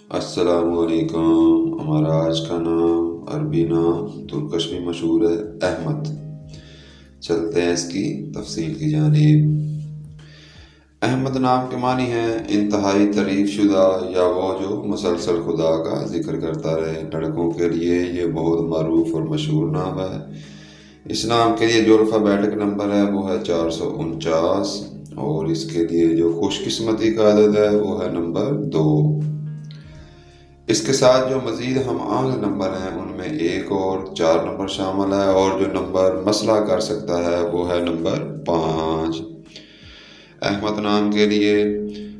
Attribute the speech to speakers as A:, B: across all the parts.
A: السلام علیکم۔ ہمارا آج کا نام عربی نام ترکش بھی مشہور ہے، احمد۔ چلتے ہیں اس کی تفصیل کی جانب۔ احمد نام کے معنی ہیں انتہائی تعریف شدہ یا وہ جو مسلسل خدا کا ذکر کرتا رہے۔ لڑکوں کے لیے یہ بہت معروف اور مشہور نام ہے۔ اس نام کے لیے جو الفابیٹک نمبر ہے وہ ہے 449، اور اس کے لیے جو خوش قسمتی کا عدد ہے وہ ہے نمبر 2۔ اس کے ساتھ جو مزید ہم آہنگ نمبر ہیں ان میں 1 اور 4 نمبر شامل ہے، اور جو نمبر مسئلہ کر سکتا ہے وہ ہے نمبر 5۔ احمد نام کے لیے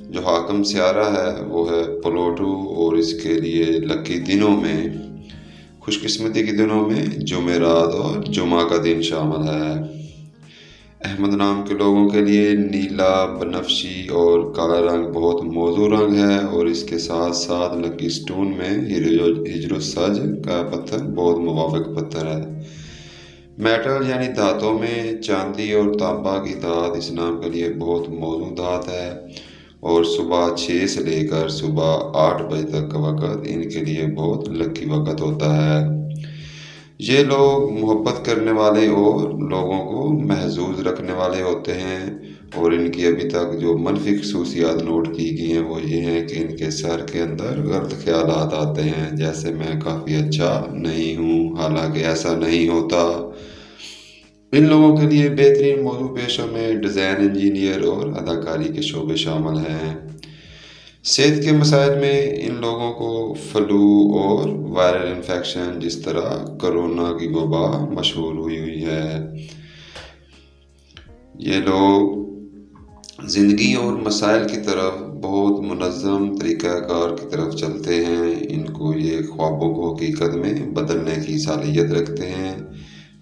A: جو حاکم سیارہ ہے وہ ہے پلوٹو، اور اس کے لیے لکی دنوں میں، خوش قسمتی کے دنوں میں جمعرات اور جمعہ کا دن شامل ہے۔ احمد نام کے لوگوں کے لیے نیلا، بنفشی اور کالا رنگ بہت موزوں رنگ ہے، اور اس کے ساتھ ساتھ لکی سٹون میں ہجر السج کا پتھر بہت موافق پتھر ہے۔ میٹل یعنی دھاتوں میں چاندی اور تانبا کی دھات اس نام کے لیے بہت موزوں دھات ہے، اور صبح 6 سے لے کر صبح 8 بجے تک کا وقت ان کے لیے بہت لکی وقت ہوتا ہے۔ یہ لوگ محبت کرنے والے اور لوگوں کو محظوظ رکھنے والے ہوتے ہیں، اور ان کی ابھی تک جو منفی خصوصیات نوٹ کی گئی ہیں وہ یہ ہیں کہ ان کے سر کے اندر غلط خیالات آتے ہیں، جیسے میں کافی اچھا نہیں ہوں، حالانکہ ایسا نہیں ہوتا۔ ان لوگوں کے لیے بہترین موضوع پیشوں میں ڈیزائن، انجینئر اور اداکاری کے شعبے شامل ہیں۔ صحت کے مسائل میں ان لوگوں کو فلو اور وائرل انفیکشن جس طرح کرونا کی وبا مشہور ہوئی ہے۔ یہ لوگ زندگی اور مسائل کی طرف بہت منظم طریقہ کار کی طرف چلتے ہیں۔ ان کو یہ خوابوں کو حقیقت میں بدلنے کی صلاحیت رکھتے ہیں،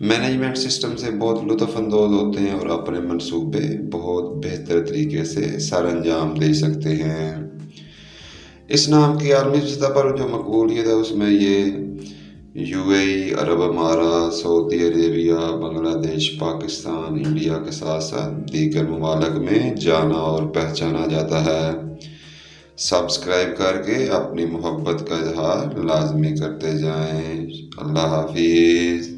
A: مینجمنٹ سسٹم سے بہت لطف اندوز ہوتے ہیں، اور اپنے منصوبے بہت بہتر طریقے سے سر انجام دے سکتے ہیں۔ اس نام کی عالمی سطح پر جو مقبولیت ہے اس میں یہ UAE، عرب امارات، سعودی عربیہ، بنگلہ دیش، پاکستان، انڈیا کے ساتھ ساتھ دیگر ممالک میں جانا اور پہچانا جاتا ہے۔ سبسکرائب کر کے اپنی محبت کا اظہار لازمی کرتے جائیں۔ اللہ حافظ۔